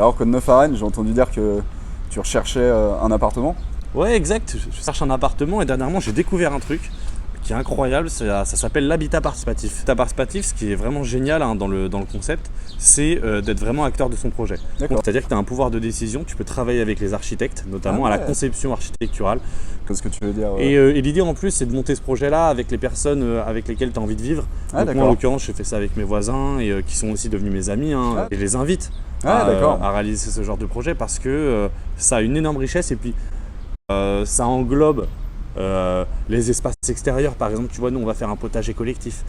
Alors, Code 9 à Rennes, j'ai entendu dire que tu recherchais un appartement. Ouais, exact. Je cherche un appartement et dernièrement, j'ai découvert un truc qui est incroyable. Ça s'appelle l'habitat participatif. L'habitat participatif, ce qui est vraiment génial dans le concept, c'est d'être vraiment acteur de son projet. C'est-à-dire que tu as un pouvoir de décision, tu peux travailler avec les architectes, notamment à la conception architecturale. Qu'est-ce que tu veux dire Et l'idée en plus, c'est de monter ce projet-là avec les personnes avec lesquelles tu as envie de vivre. Donc moi, en l'occurrence, je fais ça avec mes voisins et qui sont aussi devenus mes amis. Et je les invite à réaliser ce genre de projet parce que ça a une énorme richesse et puis ça englobe les espaces extérieurs. Par exemple, tu vois, nous on va faire un potager collectif.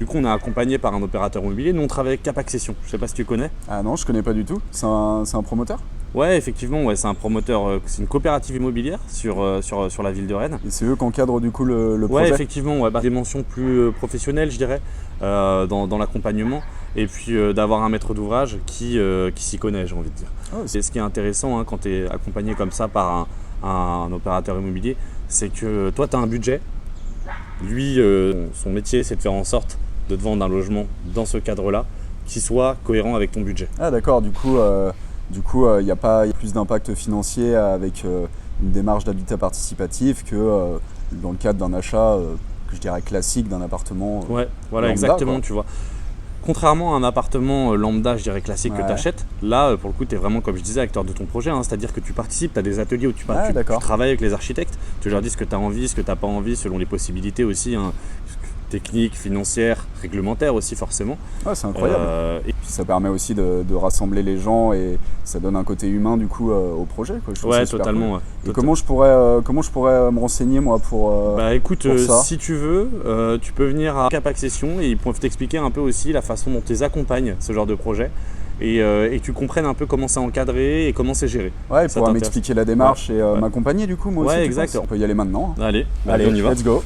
Du coup, on est accompagné par un opérateur immobilier. Nous on travaille avec Cap Accession. Je sais pas si tu connais. Ah non, je connais pas du tout. C'est un promoteur? Ouais, effectivement, ouais, c'est un promoteur, c'est une coopérative immobilière sur la ville de Rennes. Et c'est eux qui encadrent du coup le projet? Ouais, effectivement, des dimensions plus professionnelles, je dirais, dans l'accompagnement. Et puis d'avoir un maître d'ouvrage qui s'y connaît, j'ai envie de dire. C'est ce qui est intéressant quand tu es accompagné comme ça par un opérateur immobilier, c'est que toi, tu as un budget. Lui, son métier, c'est de faire en sorte de te vendre un logement dans ce cadre-là qui soit cohérent avec ton budget. Ah d'accord, du coup, il y a plus d'impact financier avec une démarche d'habitat participatif que dans le cadre d'un achat, que je dirais classique, d'un appartement ouais, voilà, lambda, exactement, quoi. Tu vois. Contrairement à un appartement lambda, je dirais classique que tu achètes, là, pour le coup, tu es vraiment, comme je disais, acteur de ton projet. C'est-à-dire que tu participes, tu as des ateliers où tu travailles avec les architectes, tu leur dis ce que tu as envie, ce que tu n'as pas envie, selon les possibilités aussi, techniques, financières, réglementaires aussi forcément. Ouais, c'est incroyable. Et puis ça permet aussi de rassembler les gens et ça donne un côté humain du coup au projet, quoi. Je trouve ça super totalement. Cool. Et comment je pourrais me renseigner moi pour écoute, pour ça. Si tu veux, tu peux venir à Cap Accession et ils peuvent t'expliquer un peu aussi la façon dont ils accompagnent ce genre de projet. Et que tu comprennes un peu comment c'est encadré et comment c'est géré. Ouais, il pourra m'expliquer la démarche et m'accompagner du coup moi aussi. Ouais, exact. On peut y aller maintenant. Allez, on y va. Let's go.